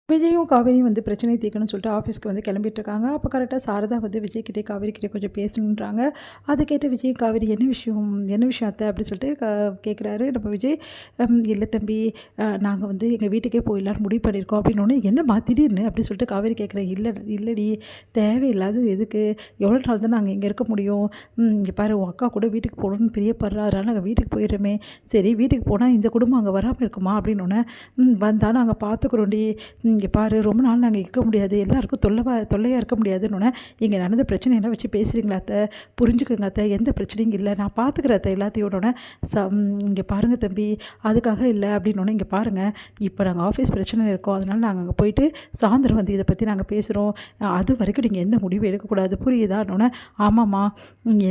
விஜயும் காவேரியும் வந்து பிரச்சனையை தீர்க்கணும்னு சொல்லிட்டு ஆஃபீஸ்க்கு வந்து கிளம்பிட்டு இருக்காங்க. அப்போ கரெக்டாக சாரதா வந்து விஜய்கிட்டே காவேரிக்கிட்டே கொஞ்சம் பேசணுன்றாங்க. அதை கேட்ட விஜய் காவேரி என்ன விஷயம் அத்தை அப்படின்னு சொல்லிட்டு கேட்குறாரு நம்ம விஜய். இல்லை தம்பி, நாங்கள் வந்து எங்கள் வீட்டுக்கே போயிடலான்னு முடிவு பண்ணியிருக்கோம் அப்படின்னோடனே என்னம்மா திடீர்னு அப்படின்னு சொல்லிட்டு காவேரி கேட்குறேன். இல்லடி, தேவையில்லாதது எதுக்கு, எவ்வளோ நாள் தான் நாங்கள் இங்கே இருக்க முடியும். இங்கே பாரு, உன் அக்கா கூட வீட்டுக்கு போகணுன்னு பிரியப்படுறா, அதனால் நாங்கள் வீட்டுக்கு போயிடுறோமே. சரி, வீட்டுக்கு போனால் இந்த குடும்பம் அங்கே வராமல் இருக்குமா அப்படின்னோடனே வந்தால் நாங்கள் பார்த்துக்குறோண்டி. இங்கே பாரு, ரொம்ப நாள் நாங்கள் இருக்க முடியாது, எல்லாருக்கும் தொல்லையாக இருக்க முடியாதுன்னு. இங்கே நடந்த பிரச்சனையெல்லாம் வச்சு பேசுகிறீங்களா அத்தை? புரிஞ்சுக்கோங்க அத்தை, எந்த பிரச்சனையும் இல்லை, நான் பார்த்துக்கிறேன் அத்தை எல்லாத்தையோட. இங்கே பாருங்கள் தம்பி, அதுக்காக இல்லை அப்படின்னோடனே, இங்கே பாருங்கள், இப்போ நாங்கள் ஆஃபீஸ் பிரச்சனை இருக்கோம், அதனால் நாங்கள் அங்கே போயிட்டு சாயந்தரம் வந்து இதை பற்றி நாங்கள் பேசுகிறோம். அது வரைக்கும் நீங்கள் எந்த முடிவும் எடுக்கக்கூடாது, புரியுதான்னொன்னே. ஆமாம்மா,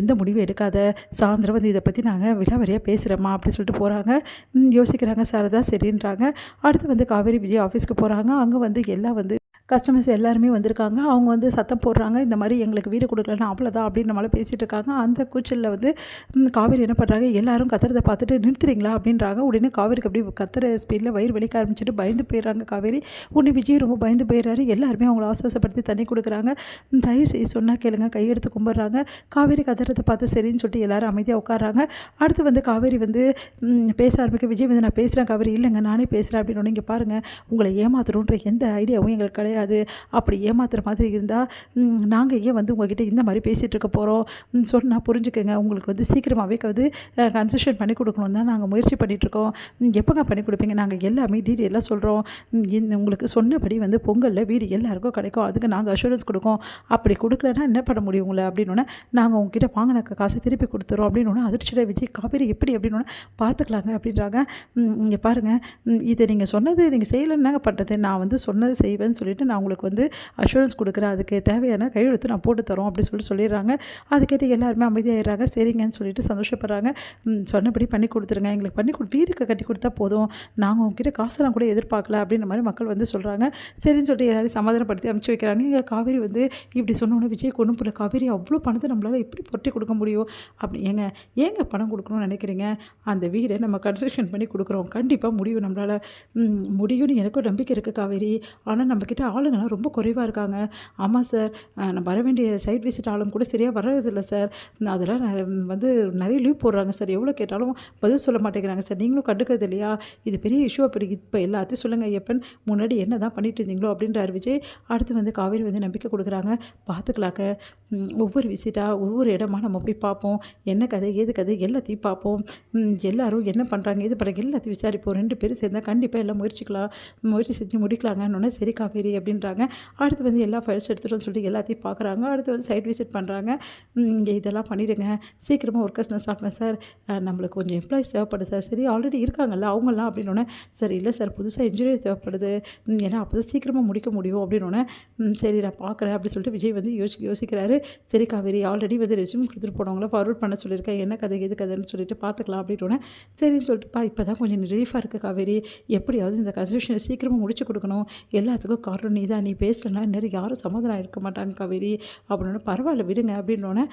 எந்த முடிவும் எடுக்காத, சாயந்தரம் வந்து இதை பற்றி நாங்கள் விலாவரியாக பேசுகிறோம்மா அப்படின்னு சொல்லிட்டு போகிறாங்க. யோசிக்கிறாங்க சாரதா. சரின்றாங்க. அடுத்து வந்து காவேரி விஜய் ஆஃபீஸ்க்கு போகிறாங்க. அங்கே வந்து எல்லாம் வந்து கஸ்டமர்ஸ் எல்லாருமே வந்திருக்காங்க. அவங்க வந்து சத்தம் போடுறாங்க, இந்த மாதிரி எங்களுக்கு வீடு கொடுக்கலன்னா அவ்வளோதான் அப்படின்ற மாதிரி பேசிகிட்டு இருக்காங்க. அந்த கூச்சலில் வந்து காவேரி என்ன பண்ணுறாங்க, எல்லாரும் கத்துறதை பார்த்துட்டு நிறுத்துறீங்களா அப்படின்றாங்க. உடனே காவேரிக்கு அப்படி கத்துற ஸ்பீடில் வயிறு வலிக்க ஆரம்பிச்சுட்டு பயந்து போயிடுறாங்க காவேரி. உடனே விஜய் ரொம்ப பயந்து போயிடுறாரு. எல்லாருமே அவங்கள ஆசுவாசப்படுத்தி தண்ணி கொடுக்குறாங்க. தயவு செய்து சொன்னால் கேளுங்க, கையெடுத்து கும்பிட்றாங்க. காவேரி கத்துறதை பார்த்து சரின்னு சொல்லிட்டு எல்லாரும் அமைதியாக உட்காராங்க. அடுத்து வந்து காவேரி வந்து பேச ஆரம்பிக்க. விஜய் வந்து நான் பேசுகிறேன் காவேரி. இல்லைங்க, நானே பேசுகிறேன் அப்படின்னு. இங்கே பாருங்கள், உங்களை ஏமாத்தணுன்ற எந்த ஐடியாவும் எங்களுக்கு கிடையாது. அப்படி ஏமாத்துற மாதிரி இருந்தால் நாங்கள் ஏன் வந்து உங்ககிட்ட இந்த மாதிரி பேசிகிட்டு இருக்க போகிறோம். சொன்னால் புரிஞ்சுக்கோங்க. உங்களுக்கு வந்து சீக்கிரமாகவே வந்து கன்செஷன் பண்ணி கொடுக்கணும் தான் நாங்கள் முயற்சி பண்ணிகிட்ருக்கோம். எப்போங்க பண்ணி கொடுப்பீங்க? நாங்கள் எல்லாமே டீட்டெயிலாக சொல்கிறோம். உங்களுக்கு சொன்னபடி வந்து பொங்கலில் வீடு எல்லாருக்கும் கிடைக்கும், அதுக்கு நாங்கள் அஷூரன்ஸ் கொடுக்கோம். அப்படி கொடுக்கலன்னா என்ன பண்ண முடியும் உங்களை அப்படின்னோடனே, நாங்கள் உங்ககிட்ட வாங்கின காசு திருப்பி கொடுத்துறோம் அப்படின்னோடனே அதிர்ச்சியில் விஜய் காவேரி எப்படி அப்படின்னோடனே பார்த்துக்கலாங்க அப்படின்றாங்க. இங்கே பாருங்கள், இதை நீங்கள் சொன்னது நீங்கள் செய்யலைன்னு நாங்கள் பண்ணுறது, நான் வந்து சொன்னது செய்வேன்னு சொல்லிட்டு நான் உங்களுக்கு வந்து அஷூரன்ஸ் கொடுக்குறேன், அதுக்கு தேவையான கையெழுத்து நான் போட்டு தரோம் அப்படின்னு சொல்லிடுறாங்க. அது கேட்டு எல்லாருமே அமைதியாகிடுறாங்க. சரிங்கன்னு சொல்லிட்டு சந்தோஷப்படுறாங்க. சொன்னபடி பண்ணி கொடுத்துருங்க, எங்களுக்கு வீடுக்கு கட்டி கொடுத்தா போதும், நாங்கள் உங்ககிட்ட காசெல்லாம் கூட எதிர்பார்க்கல அப்படின்ற மாதிரி மக்கள் வந்து சொல்கிறாங்க. சரின்னு சொல்லிட்டு எல்லாரையும் சமாதானப்படுத்தி அனுப்பிச்சி வைக்கிறாங்க. இங்கே காவேரி வந்து இப்படி சொன்னோன்னே விஜய் கொண்டு போல, காவேரி அவ்வளோ பணத்தை நம்மளால் எப்படி புரட்டி கொடுக்க முடியும் அப்படி ஏங்க பணம் கொடுக்கணும்னு நினைக்கிறீங்க? அந்த வீடை நம்ம கன்ஸ்ட்ரக்ஷன் பண்ணி கொடுக்குறோம், கண்டிப்பாக முடியும், நம்மளால் முடியும்னு எனக்கும் நம்பிக்கை இருக்குது காவேரி. ஆனால் நம்மக்கிட்ட ஆளுங்கள்லாம் ரொம்ப குறைவாக இருக்காங்க. ஆமாம் சார், நான் வர வேண்டிய சைட் விசிட் ஆளுங்க கூட சரியாக வர்றதில்லை சார். அதெல்லாம் வந்து நிறைய லீவ் போடுறாங்க சார், எவ்வளோ கேட்டாலும் பதில் சொல்ல மாட்டேங்கிறாங்க சார். நீங்களும் கண்டுக்கிறது இல்லையா? இது பெரிய இஷ்யூ. அப்படி இப்போ எல்லாத்தையும் சொல்லுங்கள், எப்பன் முன்னாடி என்ன தான் பண்ணிட்டு இருந்தீங்களோ அப்படின்றார் விஜய். அடுத்து வந்து காவேரி வந்து நம்பிக்கை கொடுக்குறாங்க. பார்த்துக்கலாக்க, ஒவ்வொரு விசிட்டாக ஒவ்வொரு இடமா நம்ம போய் பார்ப்போம், என்ன கதை ஏது கதை எல்லாத்தையும் பார்ப்போம், எல்லோரும் என்ன பண்ணுறாங்க இது பண்ணுறாங்க எல்லாத்தையும் விசாரிப்போம், 2 பேரும் சேர்ந்தால் கண்டிப்பாக எல்லாம் முயற்சி செஞ்சு முடிக்கலாங்கன்னு. சரி காவேரி அப்படின்றாங்க. அடுத்து வந்து எல்லா ஃபைல்ஸ் எடுத்துகிட்டு சொல்லிட்டு எல்லாத்தையும் பார்க்குறாங்க. அடுத்து வந்து சைட் விசிட் பண்ணுறாங்க. இங்கே இதெல்லாம் பண்ணிவிடுங்க, சீக்கிரமாக ஒர்க்கர்ஸ் ஸ்டார்ட் பண்ண சார், நம்மளுக்கு கொஞ்சம் எம்ப்ளாயிஸ் தேவைப்படுது சார். சரி, ஆல்ரெடி இருக்காங்கல்ல அவங்களாம் அப்படின்னோடனே, சார் இல்லை சார், புதுசாக இன்ஜினியர் தேவைப்படுது, ஏன்னா அப்போ தான் சீக்கிரமாக முடிக்க முடியும் அப்படின்னோடனே, சரி நான் பார்க்குறேன் அப்படின்னு சொல்லிட்டு விஜய் வந்து யோசிக்கிறாரு. சரி காவேரி, ஆல்ரெடி வந்து ரெஸ்யூம் கொடுத்துட்டு போனவங்கள ஃபார்வர்ட் பண்ண சொல்லியிருக்கேன், என்ன கதை எது கதைன்னு சொல்லிட்டு பார்த்துக்கலாம் அப்படின்னோடனே, சரின்னு சொல்லிட்டுப்பா இப்போ தான் கொஞ்சம் ரிலீஃபாக இருக்குது காவேரி, எப்படியாவது இந்த கன்ஸ்ட்ரக்ஷனை சீக்கிரமாக முடிச்சு கொடுக்கணும், எல்லாத்துக்கும் காரணம் நீ தான், நீ பேசலன்னா இன்னும் யாரும் சமாதானம் இருக்க மாட்டாங்க காவேரி அப்படின்னு. பரவாயில்ல விடுங்க அப்படின்னோடனே,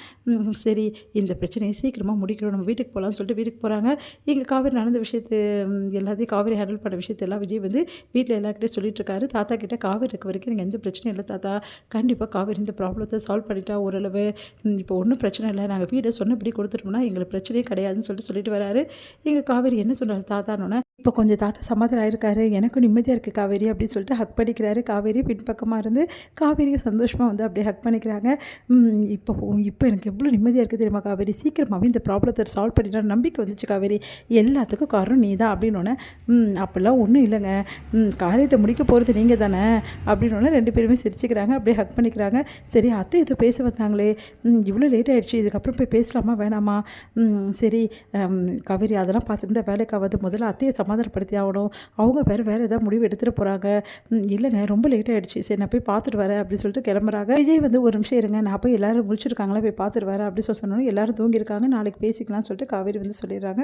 சரி இந்த பிரச்சனையை சீக்கிரமாக முடிக்கணும், நம்ம வீட்டுக்கு போகலான்னு சொல்லிட்டு வீட்டுக்கு போகிறாங்க. இங்கே காவேரி நடந்த விஷயத்து எல்லாத்தையும் காவேரி ஹேண்டில் பண்ண விஷயத்தெல்லாம் விஜய் வந்து வீட்டில் எல்லாருக்கிட்டே சொல்லிட்டு இருக்காரு. தாத்தா கிட்ட காவேரி இருக்க வரைக்கும் நீங்கள் எந்த பிரச்சனையும் இல்லை தாத்தா, கண்டிப்பாக காவேரி இந்த ப்ராப்ளத்தை சால்வ் பண்ணிட்டா ஓரளவு, இப்போ ஒன்றும் பிரச்சனை இல்லை, நாங்கள் வீடை சொன்னபடி கொடுத்துட்டோம்னா எங்களுக்கு பிரச்சனையே கிடையாதுன்னு சொல்லிட்டு வராரு. எங்கள் காவேரி என்ன சொல்கிறாரு தாத்தானோன்னே, இப்போ கொஞ்சம் தாத்தா சமாதானம் ஆயிருக்காரு, எனக்கும் நிம்மதியாக இருக்குது காவேரி அப்படின்னு சொல்லிட்டு ஹக் பண்ணிக்கிறாரு. காவேரி பின்பக்கமாக இருந்து காவேரியை சந்தோஷமாக வந்து அப்படியே ஹக் பண்ணிக்கிறாங்க. இப்போ எனக்கு எவ்வளோ நிம்மதியாக இருக்குது தெரியுமா காவேரி, சீக்கிரமாகவே இந்த ப்ராப்ளத்தை சால்வ் பண்ணிட்டா நம்பிக்கை வந்துச்சு காவேரி, எல்லாத்துக்கும் காரணம் நீ தான் அப்படின்னோடனே, அப்படிலாம் ஒன்றும் இல்லைங்க, காரியத்தை முடிக்க போகிறது நீங்கள் தானே அப்படின்னோடனே 2 பேருமே சிரிச்சுக்கிறாங்க, அப்படியே ஹக் பண்ணிக்கிறாங்க. சரி, அத்தை ஏதோ பேச வந்தாங்களே, இவ்வளோ லேட் ஆகிடுச்சு, இதுக்கப்புறம் போய் பேசலாமா வேணாமா? சரி காவேரி, அதெல்லாம் பார்த்துருந்தா வேலைக்காவது, முதல்ல அத்தையை சமாதானப்படுத்தி ஆகணும், அவங்க வேறு ஏதாவது முடிவு எடுத்துகிட்டு போகிறாங்க. இல்லைங்க ரொம்ப லேட் ஆகிடுச்சு, சரி நான் போய் பார்த்துட்டு வரேன் அப்படின்னு சொல்லிட்டு கிளம்புறாங்க. விஜய் வந்து ஒரு நிமிஷம் இருங்க, நான் போய் எல்லோரும் முடிச்சிருக்காங்களா போய் பார்த்துட்டு வரேன் அப்படின்னு சொன்னோன்னே எல்லாரும் தூங்கியிருக்காங்க, நாளைக்கு பேசிக்கலாம்னு சொல்லிட்டு காவேரி வந்து சொல்லிடுறாங்க.